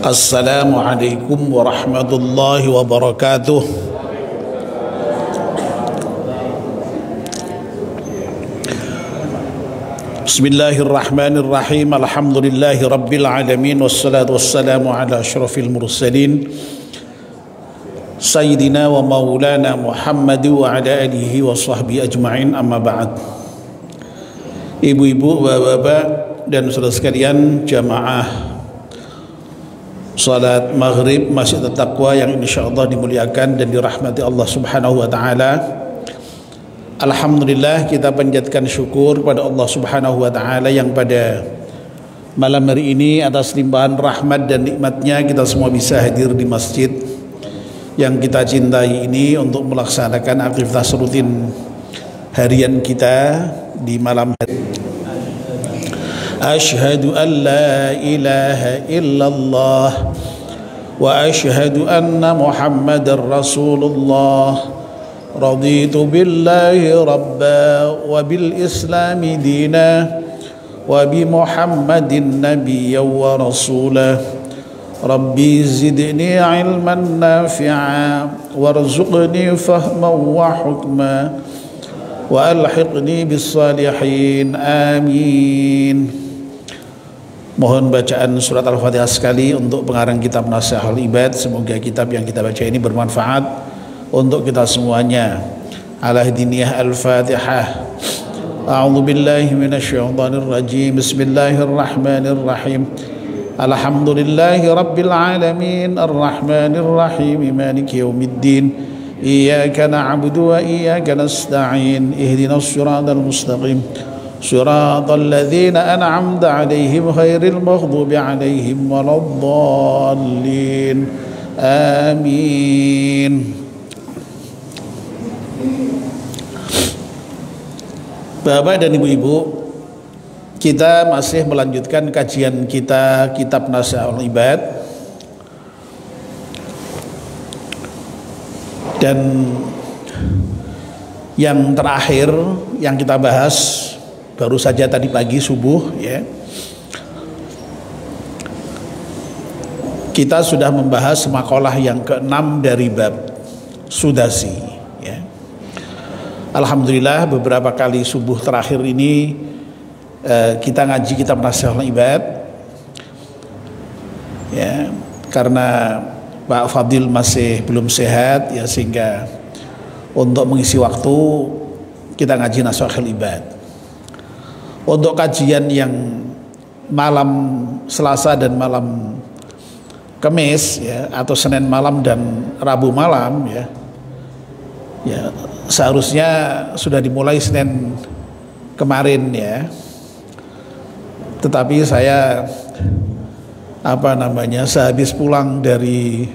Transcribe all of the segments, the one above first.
Assalamualaikum warahmatullahi wabarakatuh. Bismillahirrahmanirrahim. Alhamdulillahi rabbil alamin. Wassalatu wassalamu ala asyrafil mursalin Sayyidina wa maulana Muhammad wa ala alihi wa sahbihi ajma'in. Amma ba'd. Ibu-ibu, bapak-bapak dan saudara sekalian, jamaah salat maghrib Masjid At-Taqwa yang insyaallah dimuliakan dan dirahmati Allah Subhanahu wa taala. Alhamdulillah, kita panjatkan syukur pada Allah Subhanahu wa taala yang pada malam hari ini atas limpahan rahmat dan nikmatnya kita semua bisa hadir di masjid yang kita cintai ini untuk melaksanakan aktivitas rutin harian kita di malam hari. Asyhadu an la ilaha illallah wa asyhadu anna Muhammadar Rasulullah. Raditu billahi rabba wa bil islami dina wa bi Muhammadin nabiyyan wa rasulah. Rabbi zidni ilman nafi'a warzuqni fahman wa hukma wa alhiqni bis salihin. Amin. Mohon bacaan surat Al-Fatihah sekali untuk pengarang kitab Nasihatul Ibad. Semoga kitab yang kita baca ini bermanfaat untuk kita semuanya. Ala hadiniyah Al-Fatihah. A'udzu billahi minasyaitonir rajim. Bismillahirrahmanirrahim. Alhamdulillahi rabbil alamin arrahmanir rahim maliki yaumiddin. Iyyaka na'budu wa iyyaka nasta'in. Ihdinas siratal mustaqim. Siratal ladzina an'amta 'alaihim ghairil maghdubi 'alaihim waladdallin. Amin. Bapak dan ibu-ibu, kita masih melanjutkan kajian kita kitab Nasihatul Ibad. Dan yang terakhir yang kita bahas baru saja tadi pagi subuh, ya. Kita sudah membahas makalah yang ke-6 dari bab Sudasi, ya. Alhamdulillah beberapa kali subuh terakhir ini kita ngaji kitab Nasihatul Ibad, ya, karena Pak Fadil masih belum sehat, ya, sehingga untuk mengisi waktu kita ngaji Nasihatul Ibad. Untuk kajian yang malam Selasa dan malam Kamis, ya, atau Senin malam dan Rabu malam, ya, ya, seharusnya sudah dimulai Senin kemarin, ya. Tetapi saya sehabis pulang dari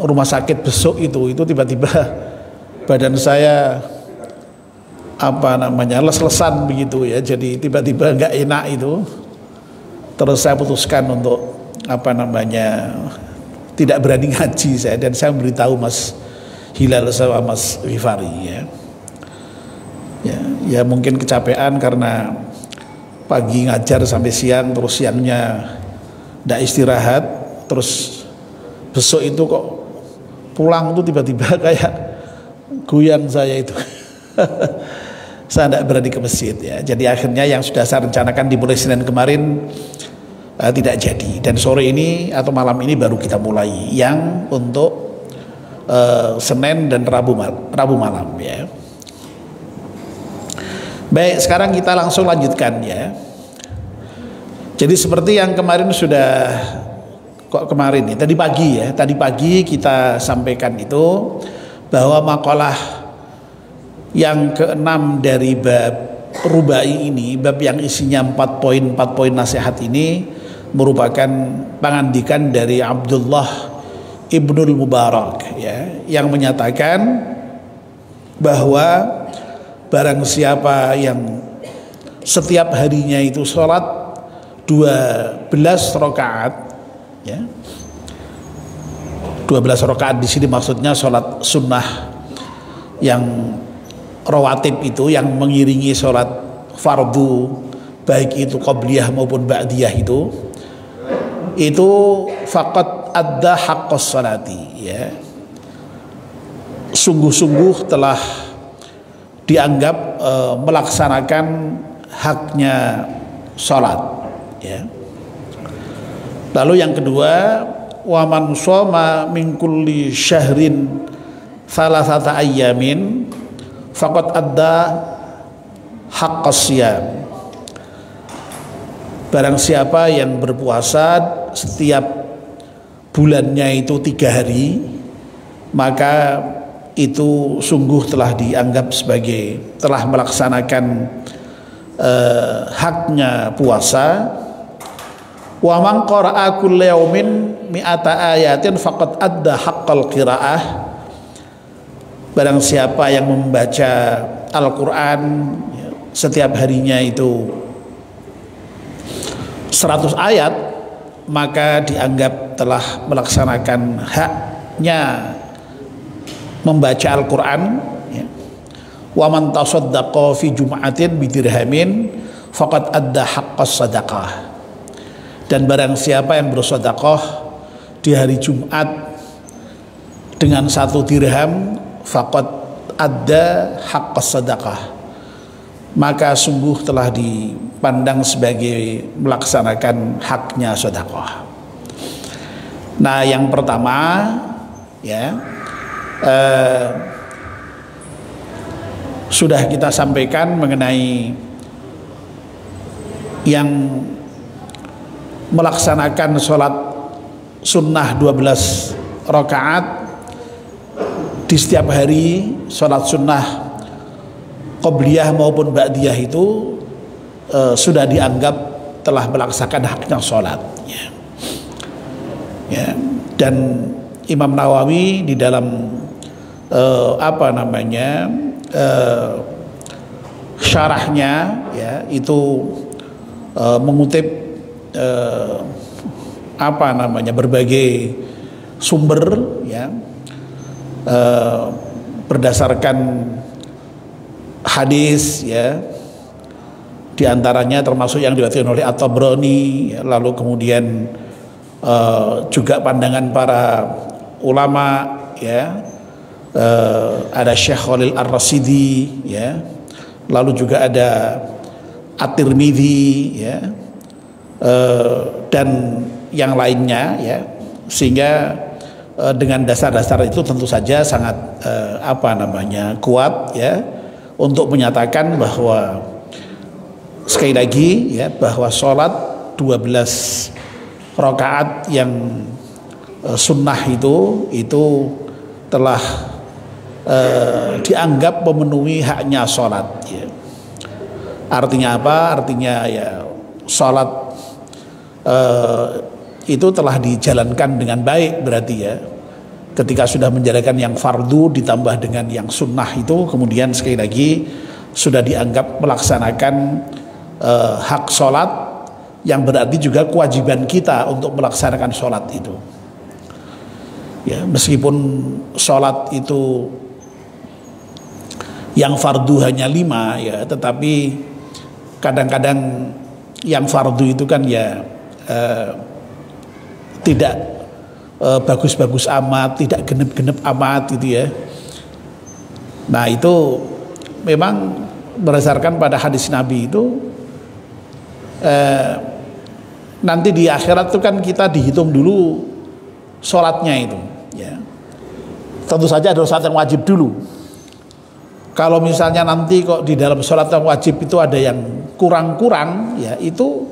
rumah sakit besok itu tiba-tiba badan saya les-lesan begitu, ya. Jadi tiba-tiba nggak enak itu. Terus saya putuskan untuk tidak berani ngaji saya, dan saya memberitahu Mas Hilal sama Mas Rifari, ya. Ya mungkin kecapean karena pagi ngajar sampai siang, terus siangnya nggak istirahat, terus besok itu kok pulang tuh tiba-tiba kayak goyang saya itu. Saya tidak berani ke masjid, ya. Jadi akhirnya yang sudah saya rencanakan dimulai Senin kemarin tidak jadi, dan sore ini atau malam ini baru kita mulai yang untuk Senin dan Rabu malam, ya. Baik, sekarang kita langsung lanjutkan, ya. Jadi seperti yang kemarin tadi pagi kita sampaikan itu, bahwa makalah yang ke-6 dari bab Rubai ini, bab yang isinya 4 poin nasihat ini, merupakan pangandikan dari Abdullah Ibnul Mubarak, ya, yang menyatakan bahwa barang siapa yang setiap harinya itu sholat 12 rakaat, ya. 12 rakaat di sini maksudnya sholat sunnah yang rawatib itu, yang mengiringi sholat fardu baik itu qobliyah maupun ba'diyah itu, itu faqad adda haqqas salati, ya, sungguh-sungguh telah dianggap melaksanakan haknya salat, ya. Lalu yang kedua, wa man shoma min kulli syahrin thalathata ayyamin faqad adda haqqas siyam. Barang siapa yang berpuasa setiap bulannya itu 3 hari, maka itu sungguh telah dianggap sebagai telah melaksanakan haknya puasa. Wa man qara'a kulla yaumin mi'ata ayatin faqad adda haqqal qiraah. Barang siapa yang membaca Al-Qur'an setiap harinya itu 100 ayat, maka dianggap telah melaksanakan haknya membaca Al-Quran, ya. Wa man tasaddaqa fi jum'atin bidirhamin faqad adda haqqas sadaqah. Dan barang siapa yang bersedekah di hari Jumat dengan 1 dirham faqad adda haqqas sadaqah, maka sungguh telah dipandang sebagai melaksanakan haknya sedekah. Nah, yang pertama, ya, sudah kita sampaikan mengenai yang melaksanakan sholat sunnah 12 rakaat di setiap hari, sholat sunnah qobliyah maupun ba'diyah itu sudah dianggap telah melaksanakan haknya sholat, ya. Ya. Dan Imam Nawawi di dalam syarahnya, ya, itu mengutip berbagai sumber, ya, berdasarkan hadis, ya, diantaranya termasuk yang diriwayatkan oleh At-Tabrani, ya, lalu kemudian juga pandangan para ulama, ya, ada Syekh Khalil Ar-Rasidi, ya, lalu juga ada At-Tirmidzi, ya, dan yang lainnya, ya, sehingga dengan dasar-dasar itu tentu saja sangat kuat, ya, untuk menyatakan bahwa sekali lagi, ya, bahwa sholat 12 rakaat yang sunnah itu telah dianggap memenuhi haknya sholat, ya. Artinya apa? Artinya, ya, sholat itu telah dijalankan dengan baik, berarti, ya, ketika sudah menjalankan yang fardu ditambah dengan yang sunnah itu, kemudian sekali lagi sudah dianggap melaksanakan hak sholat, yang berarti juga kewajiban kita untuk melaksanakan sholat itu, ya. Meskipun sholat itu yang fardu hanya 5, ya, tetapi kadang-kadang yang fardu itu kan, ya, tidak bagus-bagus amat, tidak genep-genep amat, gitu, ya. Nah, itu memang berdasarkan pada hadis Nabi itu, nanti di akhirat itu kan kita dihitung dulu sholatnya itu, ya. Tentu saja ada sholat yang wajib dulu. Kalau misalnya nanti kok di dalam sholat yang wajib itu ada yang kurang-kurang, ya, itu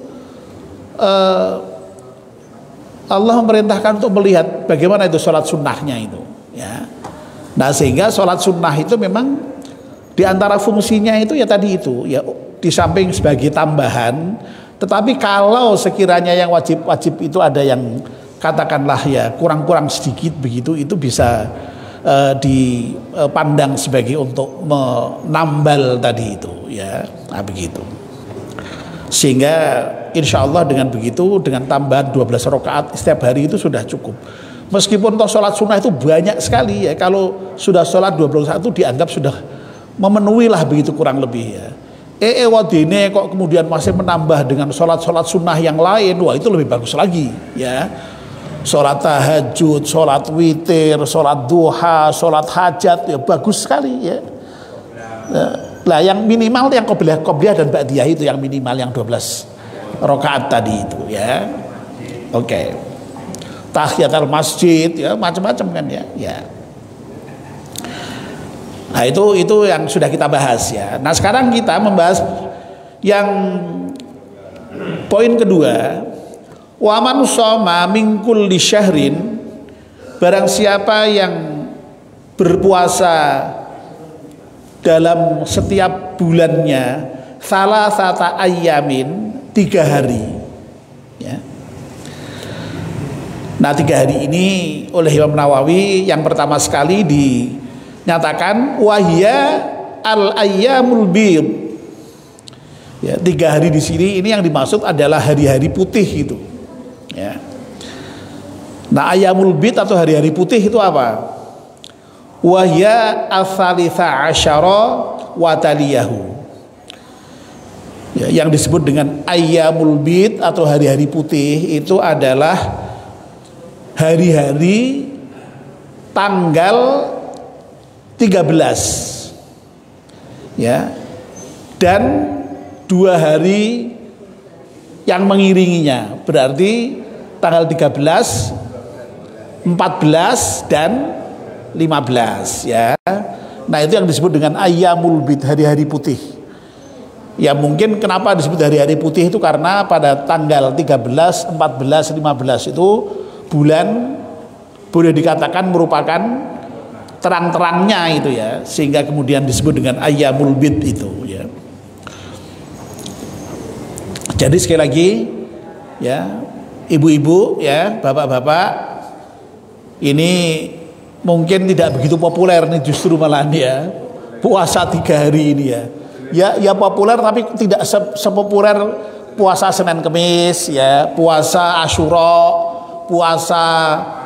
Allah memerintahkan untuk melihat bagaimana itu sholat sunnahnya itu, ya. Nah, sehingga sholat sunnah itu memang diantara fungsinya itu, ya, tadi itu, ya, di samping sebagai tambahan, tetapi kalau sekiranya yang wajib-wajib itu ada yang katakanlah, ya, kurang-kurang sedikit begitu, itu bisa dipandang sebagai untuk menambal tadi itu, ya. Nah, begitu. Sehingga insya Allah dengan begitu, dengan tambahan 12 rakaat setiap hari itu sudah cukup. Meskipun toh sholat sunnah itu banyak sekali, ya, kalau sudah sholat 12 rakaat itu dianggap sudah memenuhi lah begitu kurang lebih, ya. wadene kok kemudian masih menambah dengan sholat-sholat sunnah yang lain, wah itu lebih bagus lagi ya. Sholat tahajud, sholat witir, sholat duha, sholat hajat, ya bagus sekali ya. Lah yang minimal yang qobliyah dan ba'diyah itu yang minimal yang 12 rakaat tadi itu ya. Oke. Tahiyatul masjid ya macam-macam kan ya. Ya. Nah itu yang sudah kita bahas ya. Nah sekarang kita membahas yang poin kedua. Wa man shoma min kulli syahrin, barang siapa yang berpuasa dalam setiap bulannya salasata ayyamin, 3 hari ya. Nah 3 hari ini oleh Imam Nawawi yang pertama sekali dinyatakan wahya al ayyamul bid ya. 3 hari di sini ini yang dimaksud adalah hari-hari putih itu ya. Nah ayyamul bid atau hari-hari putih itu apa? Wahya as-salisa asyara wa taliyahu ya, yang disebut dengan ayyamul bid atau hari-hari putih itu adalah hari-hari tanggal 13 ya, dan 2 hari yang mengiringinya, berarti tanggal 13, 14 dan 15 ya. Nah itu yang disebut dengan ayyamul bid, hari-hari putih. Ya mungkin kenapa disebut hari-hari putih itu karena pada tanggal 13, 14, 15 itu bulan boleh dikatakan merupakan terang-terangnya itu ya, sehingga kemudian disebut dengan ayyamul bid itu ya. Jadi sekali lagi ya, ibu-ibu ya, bapak-bapak, ini mungkin tidak begitu populer nih justru malah ya puasa 3 hari ini ya. Ya populer tapi tidak sepopuler puasa Senin Kemis ya, puasa Asyura, puasa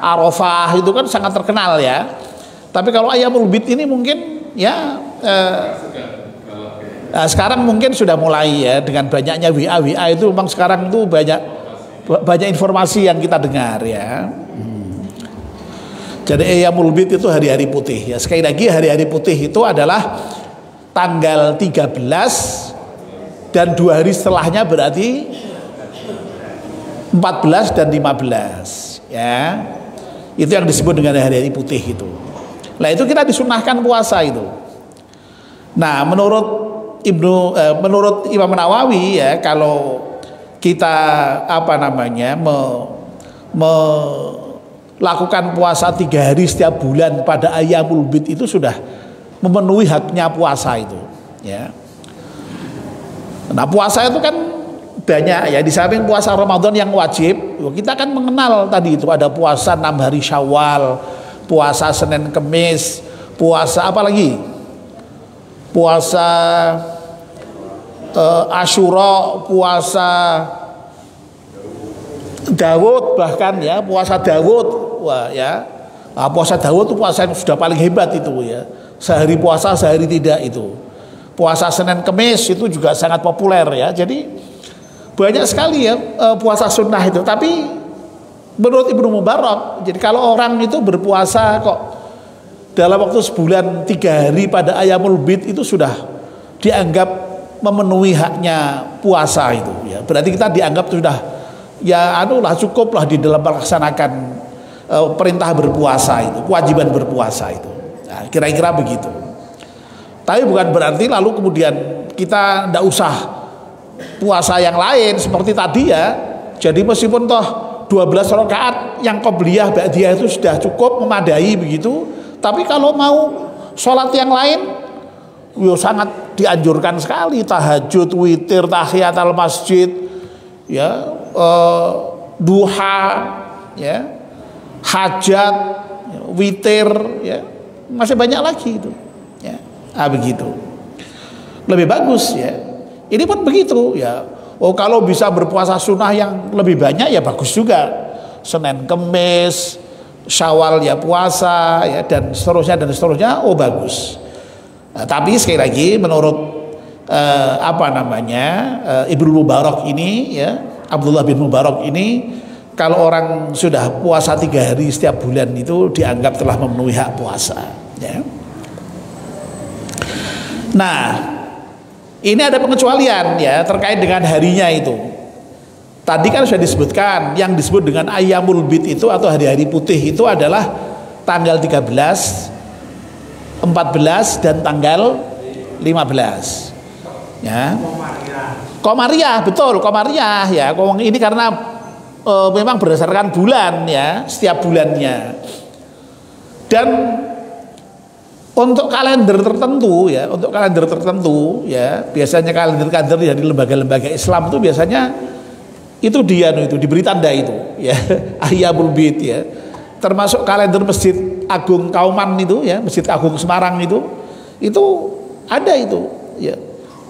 Arafah itu kan sangat terkenal ya. Tapi kalau ayyamul bid ini mungkin ya nah sekarang mungkin sudah mulai ya, dengan banyaknya WA itu memang sekarang itu banyak informasi yang kita dengar ya. Jadi ayyamul bid itu hari-hari putih ya. Sekali lagi hari-hari putih itu adalah tanggal 13 dan 2 hari setelahnya, berarti 14 dan 15 ya. Itu yang disebut dengan hari-hari putih itu. Nah itu kita disunahkan puasa itu. Nah menurut Imam Nawawi ya, kalau kita melakukan puasa 3 hari setiap bulan pada ayyamul bid itu sudah memenuhi haknya puasa itu ya. Nah puasa itu kan banyak ya, di samping puasa Ramadan yang wajib, kita kan mengenal tadi itu ada puasa 6 hari Syawal, puasa Senin Kemis, puasa apa lagi? Puasa Asyura, puasa Daud, bahkan ya puasa Daud, wah ya. Nah, puasa Daud itu puasa yang sudah paling hebat itu ya. Sehari puasa, sehari tidak itu. Puasa Senin Kemis itu juga sangat populer ya. Jadi banyak sekali ya puasa sunnah itu. Tapi menurut Ibnu Mubarak, jadi kalau orang itu berpuasa kok dalam waktu sebulan 3 hari pada ayyamul bid itu sudah dianggap memenuhi haknya puasa itu ya. Berarti kita dianggap sudah ya cukuplah di dalam melaksanakan perintah berpuasa itu, kewajiban berpuasa itu. Nah, kira-kira begitu. Tapi bukan berarti lalu kemudian kita tidak usah puasa yang lain seperti tadi ya. Jadi meskipun toh 12 rakaat yang qobliyah ba'diyah itu sudah cukup memadai begitu, tapi kalau mau sholat yang lain sangat dianjurkan sekali, tahajud, witir, tahiyatul masjid ya, duha ya, hajat, witir ya, masih banyak lagi itu ya. Begitu lebih bagus ya. Ini pun begitu ya. Kalau bisa berpuasa sunnah yang lebih banyak ya bagus juga, Senin Kemis, Syawal ya puasa ya, dan seterusnya bagus. Nah, tapi sekali lagi menurut apa namanya, Ibnu Mubarak ini ya, Abdullah bin Mubarak ini, kalau orang sudah puasa 3 hari setiap bulan itu dianggap telah memenuhi hak puasa ya. Nah, ini ada pengecualian ya terkait dengan harinya itu. Tadi kan sudah disebutkan yang disebut dengan Ayyamul Bid itu atau hari-hari putih itu adalah tanggal 13, 14 dan tanggal 15. Ya. Komariah, betul, Komariah ya. Ini karena memang berdasarkan bulan ya, setiap bulannya. Dan untuk kalender tertentu ya, biasanya kalender dari lembaga-lembaga Islam itu biasanya itu diberi tanda itu ya, Ayyamul Bid ya. Termasuk kalender Masjid Agung Kauman itu ya, Masjid Agung Semarang itu ada itu ya.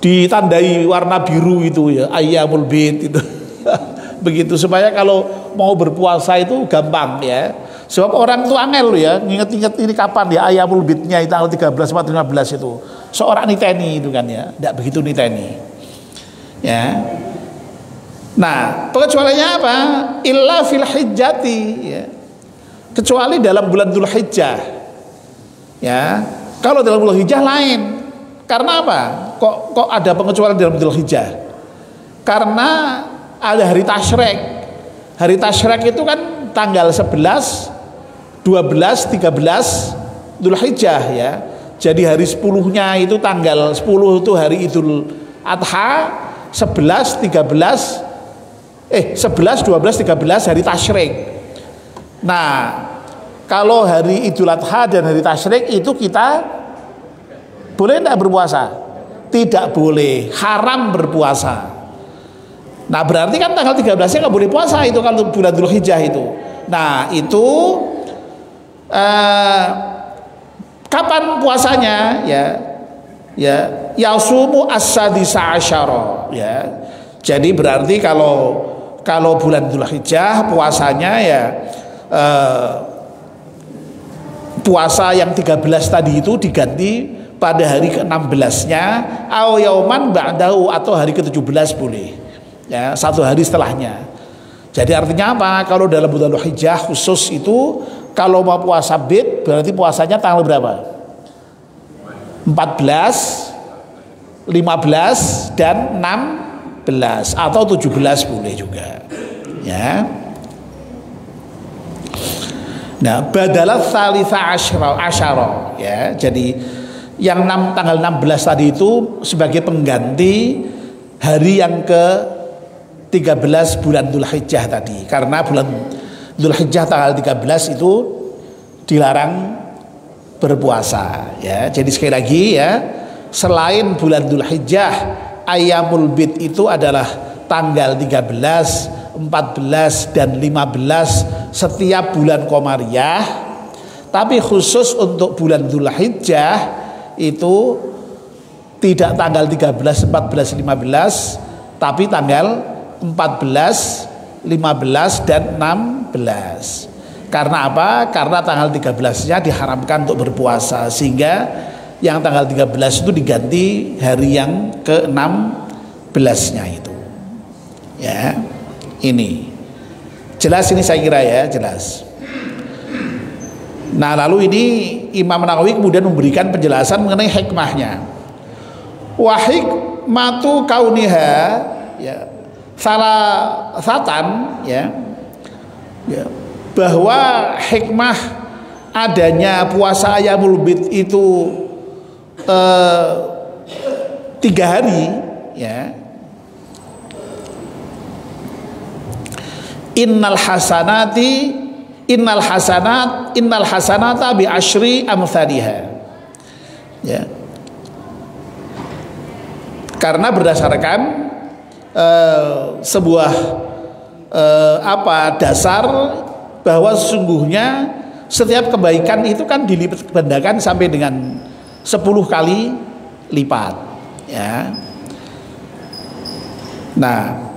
Ditandai warna biru itu ya, Ayyamul Bid itu. Begitu supaya kalau mau berpuasa itu gampang ya. Sebab orang itu angel ya, nginget-nginget ini kapan ya Ayyamul Bidnya itu tanggal 13, 14, 15 itu. Seorang niteni itu kan ya, tidak begitu niteni. Ya. Nah, pengecualiannya apa? Illa fil hijjati ya. Kecuali dalam bulan Dzulhijjah. Ya. Kalau dalam bulan Hijjah lain. Karena apa? Kok ada pengecualian dalam Dzulhijjah? Karena ada hari Tasyrik. Hari Tasyrik itu kan tanggal 11, 12, 13 Dzulhijjah ya. Jadi hari 10-nya itu tanggal 10 itu hari Idul Adha, 11, 12, 13 hari Tasyrik. Nah, kalau hari Idul Adha dan hari Tasyrik itu kita boleh tidak berpuasa? Tidak boleh, haram berpuasa. Nah berarti kan tanggal 13-nya nggak boleh puasa itu kalau bulan Dzulhijjah itu. Nah itu kapan puasanya ya yasumu as-sadisa asyara ya. Jadi berarti kalau bulan Dzulhijjah puasanya ya puasa yang 13 tadi itu diganti pada hari ke-16-nya au yauman ba'dahu atau hari ke-17 boleh. Ya, satu hari setelahnya. Jadi artinya apa? Kalau dalam bulan Dzulhijjah khusus itu kalau mau puasa bid berarti puasanya tanggal berapa? 14, 15 dan 16 atau 17 boleh juga. Ya. Nah, badalah salisa asyara ya. Jadi yang tanggal 16 tadi itu sebagai pengganti hari yang ke 13 bulan Dzulhijjah tadi. Karena bulan Dzulhijjah tanggal 13 itu dilarang berpuasa ya. Jadi sekali lagi ya, selain bulan Dzulhijjah, Ayyamul Bid itu adalah tanggal 13, 14 dan 15 setiap bulan Qamariyah. Tapi khusus untuk bulan Dzulhijjah itu tidak tanggal 13, 14, 15 tapi tanggal 14, 15 dan 16. Karena apa? Karena tanggal 13-nya diharamkan untuk berpuasa sehingga yang tanggal 13 itu diganti hari yang ke-16-nya itu. Ya. Ini. Jelas ini saya kira ya, jelas. Nah lalu ini Imam Nawawi kemudian memberikan penjelasan mengenai hikmahnya. Wa hikmatu kauniha ya, salah satan ya, bahwa hikmah adanya puasa Ayyamul Bid itu 3 hari ya. Innal hasanata bi asyri amthaliha ya. Karena berdasarkan sebuah dasar bahwa sesungguhnya setiap kebaikan itu kan dilipat gandakan sampai dengan 10 kali lipat ya. Nah,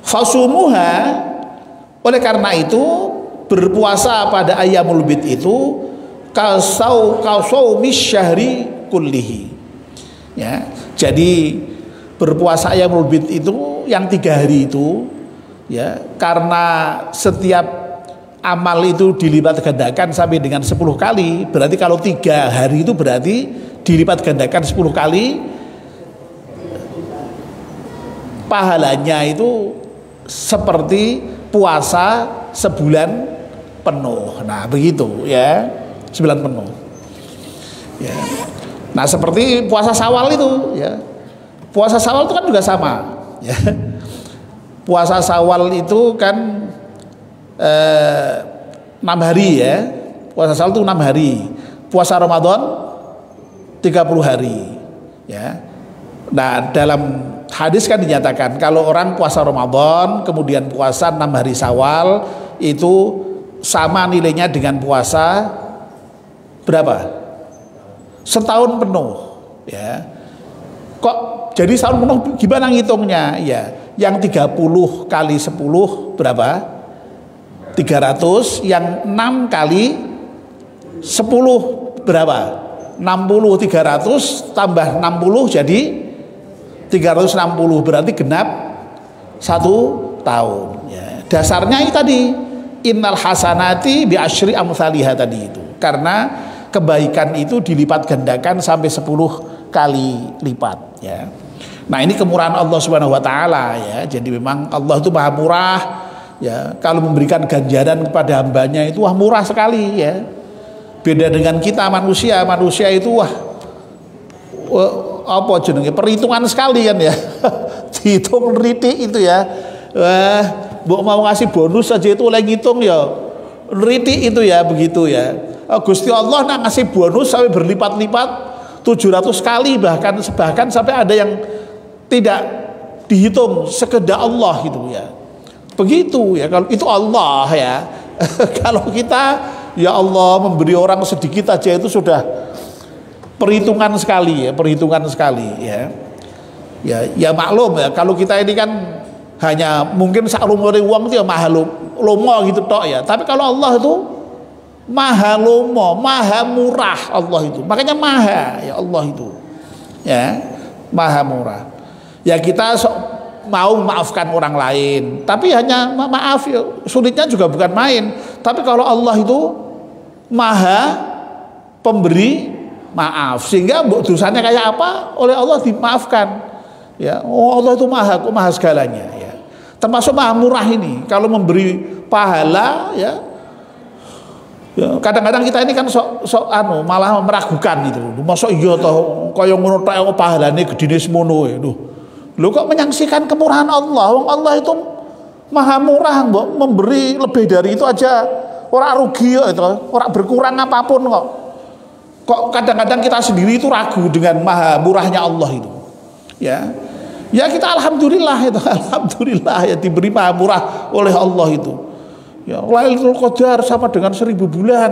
fasumuha, oleh karena itu berpuasa pada Ayyamul Bid itu kausau misyahri kullihi ya. Jadi berpuasa Ayyamul Bid itu yang 3 hari itu ya, karena setiap amal itu dilipat gandakan sampai dengan 10 kali, berarti kalau 3 hari itu berarti dilipat gandakan 10 kali, pahalanya itu seperti puasa sebulan penuh. Nah begitu ya, sebulan penuh ya. Nah seperti puasa Syawal itu ya, puasa Syawal itu kan juga sama ya. Puasa Syawal itu kan 6 hari ya. Puasa Syawal itu 6 hari. Puasa Ramadan 30 hari ya. Nah dalam hadis kan dinyatakan kalau orang puasa Ramadan kemudian puasa 6 hari Syawal itu sama nilainya dengan puasa berapa? Setahun penuh ya. Kok jadi setahun penuh gimana ngitungnya ya? Yang 30 kali 10 berapa? 300. Yang 6 kali 10 berapa? 60. 300 tambah 60 jadi 360, berarti genap 1 tahun ya. Dasarnya itu tadi, innal hasanati bi asyri amsalihha tadi itu. Karena kebaikan itu dilipat gandakan sampai 10 kali lipat ya. Nah ini kemurahan Allah Subhanahu wa taala ya. Jadi memang Allah itu Maha Murah ya. Kalau memberikan ganjaran kepada hambanya itu wah murah sekali ya. Beda dengan kita manusia itu wah apa jenenge perhitungan sekali kan ya. Dihitung ritik itu ya. Wah, mbok mau ngasih bonus saja itu oleh ngitung ya. Ritik itu ya begitu ya. Gusti Allah nak ngasih bonus sampai berlipat-lipat 700 kali bahkan sampai ada yang tidak dihitung sekedar Allah gitu ya. Begitu ya, kalau itu Allah ya. Kalau kita ya Allah memberi orang sedikit aja itu sudah perhitungan sekali ya, perhitungan sekali ya. Ya maklum ya, kalau kita ini kan hanya mungkin sak lumure uang itu ya maha lomo gitu tok ya. Tapi kalau Allah itu maha lomo, maha murah Allah itu. Makanya maha ya Allah itu. Ya, maha murah. Ya kita mau memaafkan orang lain, tapi hanya maaf ya, sulitnya juga bukan main. Tapi kalau Allah itu maha pemberi maaf, sehingga dosanya kayak apa oleh Allah dimaafkan ya. Oh Allah itu maha segalanya ya, termasuk maha murah ini kalau memberi pahala ya. Kadang-kadang kita ini kan malah meragukan itu, masuk iya toh kaya ngono tok pahalane gedene semono ya. Lu kok menyaksikan kemurahan Allah? Allah itu maha murah, mbok memberi lebih dari itu aja orang rugi ya itu, orang berkurang apapun kok. Kok kadang-kadang kita sendiri itu ragu dengan maha murahnya Allah itu. Ya. Ya kita alhamdulillah itu, alhamdulillah ya diberi maha murah oleh Allah itu. Ya, Lailatul Qadar sama dengan 1000 bulan.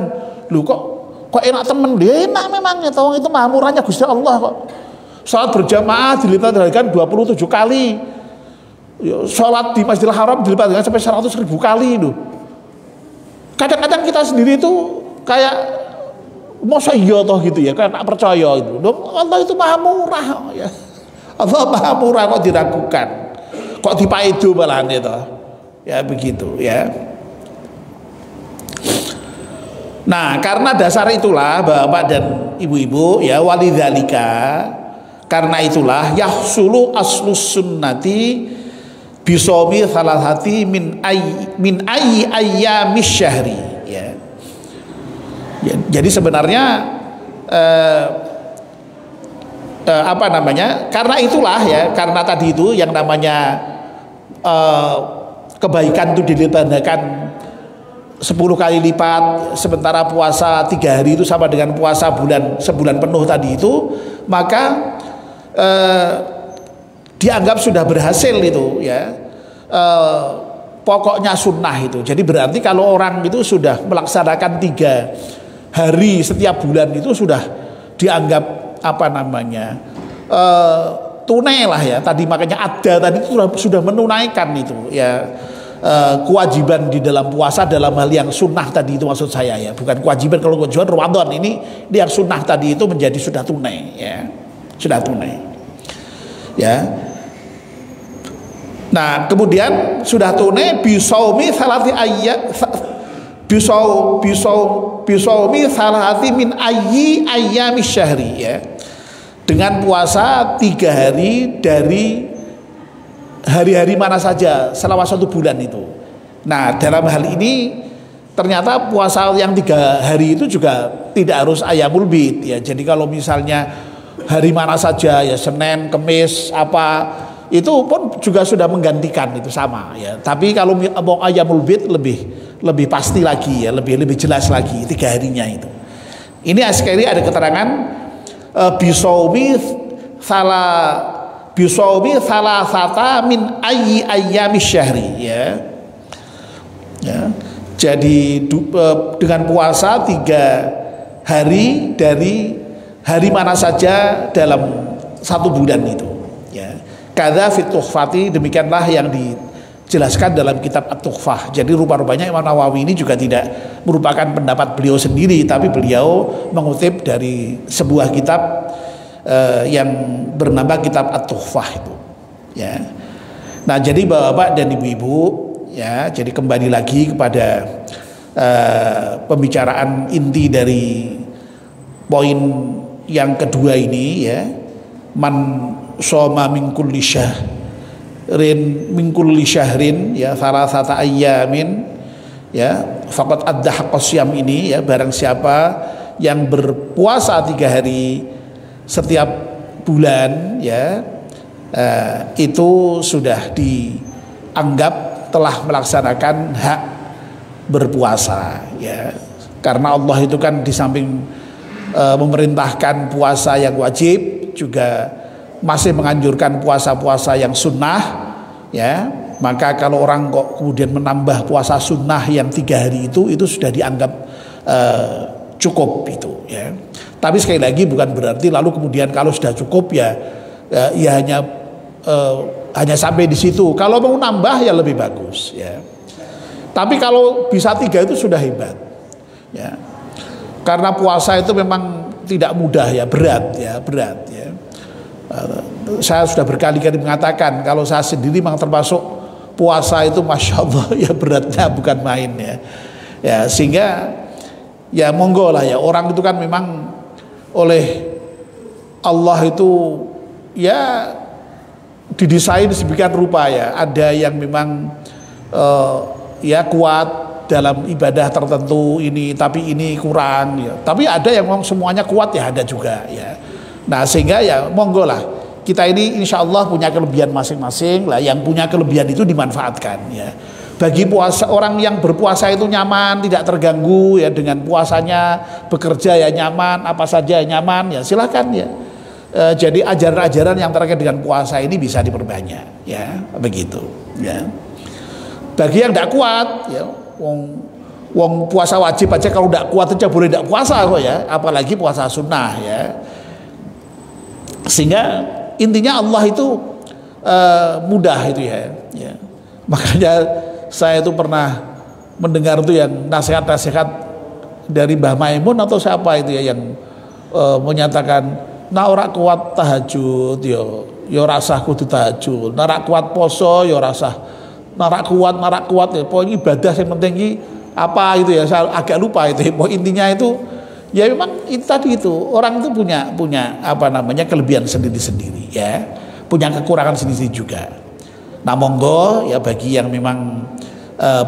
Lu kok enak temen dia, enak memang ya, tahu itu maha murahnya Gusti Allah kok. Salat berjamaah dilipat gandakan 27 kali. Salat di Masjidil Haram dilipat gandakan sampai 100.000 kali itu. Kadang-kadang kita sendiri itu kayak masa iya toh gitu ya, kayak tak percaya itu. Allah itu maha murah ya. Allah maha murah kok diragukan. Kok dipaido malahan itu. Ya begitu ya. Nah, karena dasar itulah Bapak dan Ibu-ibu ya, walidzalika, karena itulah yahsulu aslus sunnati bisomi salasati min ayyi ayyamis syahri ya. Jadi sebenarnya apa namanya? Karena itulah ya, karena tadi itu yang namanya kebaikan itu dilibatkan 10 kali lipat, sementara puasa 3 hari itu sama dengan puasa sebulan penuh tadi itu, maka dianggap sudah berhasil itu ya. Pokoknya sunnah itu. Jadi berarti kalau orang itu sudah melaksanakan 3 hari setiap bulan itu sudah dianggap apa namanya tunai lah ya. Tadi makanya ada tadi itu sudah menunaikan itu ya. Kewajiban di dalam puasa dalam hal yang sunnah tadi itu maksud saya ya, bukan kewajiban. Kalau kewajiban Ramadan ini yang sunnah tadi itu menjadi sudah tunai ya, sudah tunai ya. Nah, kemudian sudah tunai bisaumi salati ayya bisaumi salati min ayyi ayyamis syahri ya. Dengan puasa 3 hari dari hari-hari mana saja selama 1 bulan itu. Nah, dalam hal ini ternyata puasa yang 3 hari itu juga tidak harus ayyamul bid ya. Jadi kalau misalnya hari mana saja ya, Senin, Kamis, apa itu pun juga sudah menggantikan, itu sama ya. Tapi kalau mau ayyamul bid lebih pasti lagi ya, lebih jelas lagi 3 harinya itu. Ini sekali ada keterangan bisaumi salasata min ayyi ayyamis syahri ya. Jadi dengan puasa 3 hari dari hari mana saja dalam 1 bulan itu ya. Kadza fit tuhfati, demikianlah yang dijelaskan dalam kitab At-Tuhfah. Jadi rupa-rupanya Imam Nawawi ini juga tidak merupakan pendapat beliau sendiri, tapi beliau mengutip dari sebuah kitab yang bernama kitab At-Tuhfah itu ya. Nah, jadi Bapak dan Ibu-ibu ya, jadi kembali lagi kepada pembicaraan inti dari poin yang kedua ini ya. Man shoma min kulli syahrin ya salasata ayyamin ya faqad adda haqqas syiyam ini ya, barang siapa yang berpuasa 3 hari setiap bulan ya, itu sudah dianggap telah melaksanakan hak berpuasa ya. Karena Allah itu kan di samping memerintahkan puasa yang wajib, juga masih menganjurkan puasa-puasa yang sunnah ya. Maka kalau orang kok kemudian menambah puasa sunnah yang 3 hari itu sudah dianggap cukup itu ya. Tapi sekali lagi bukan berarti lalu kemudian kalau sudah cukup ya hanya sampai di situ. Kalau mau nambah ya lebih bagus ya. Tapi kalau bisa 3 itu sudah hebat ya. Karena puasa itu memang tidak mudah ya, berat ya. Saya sudah berkali-kali mengatakan kalau saya sendiri memang termasuk puasa itu masya Allah ya, beratnya bukan main ya. Ya sehingga ya monggo lah ya, orang itu kan memang oleh Allah itu ya didesain sedemikian rupa ya. Ada yang memang ya kuat dalam ibadah tertentu ini, tapi ini kurang ya. Tapi ada yang memang semuanya kuat ya, ada juga ya. Nah sehingga ya monggo lah, kita ini insya Allah punya kelebihan masing-masing lah. Yang punya kelebihan itu dimanfaatkan ya. Bagi puasa, orang yang berpuasa itu nyaman, tidak terganggu ya dengan puasanya, bekerja ya nyaman, apa saja ya nyaman ya, silakan ya. Jadi ajaran-ajaran yang terkait dengan puasa ini bisa diperbanyak ya, begitu ya. Bagi yang tidak kuat ya, wong puasa wajib aja kalau tidak kuat aja boleh tidak puasa kok ya, apalagi puasa sunnah ya. Sehingga intinya Allah itu mudah itu ya. Makanya saya itu pernah mendengar itu yang nasihat-nasihat dari Mbah Maimun atau siapa itu ya, yang menyatakan nah ora kuat tahajud yo rasah kudu tahajud, narak kuat poso yo rasah narak kuat ya, pokoknya ibadah yang penting ini apa itu ya, saya agak lupa itu. Pokoknya intinya itu ya memang itu tadi itu, orang itu punya apa namanya kelebihan sendiri-sendiri ya, punya kekurangan sendiri juga. Nah monggo ya, bagi yang memang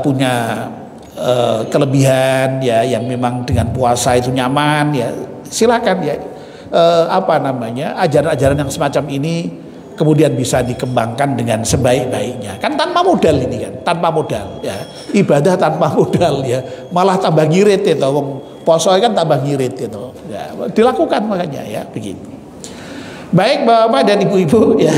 punya kelebihan ya, yang memang dengan puasa itu nyaman ya, silakan ya, apa namanya, ajaran-ajaran yang semacam ini kemudian bisa dikembangkan dengan sebaik-baiknya. Kan tanpa modal ini kan, tanpa modal ya, ibadah tanpa modal ya, malah tambah ngirit itu, poso kan tambah ngirit itu ya, dilakukan makanya ya, begitu. Baik Bapak dan Ibu-ibu ya,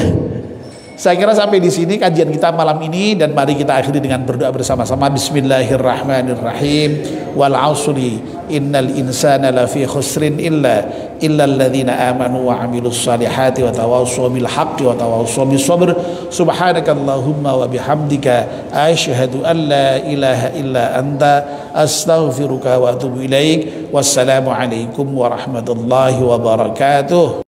saya kira sampai di sini kajian kita malam ini, dan mari kita akhiri dengan berdoa bersama-sama. Bismillahirrahmanirrahim. Wal 'asri innal insana lafi khusrin illa alladzina amanu wa 'amilus salihati wa tawassaw bil haqqi wa tawassaw bis sabr. Subhanakallahumma wa bihamdika asyhadu an la ilaha illa anta astaghfiruka wa atubu ilaik. Wassalamu alaikum warahmatullahi wabarakatuh.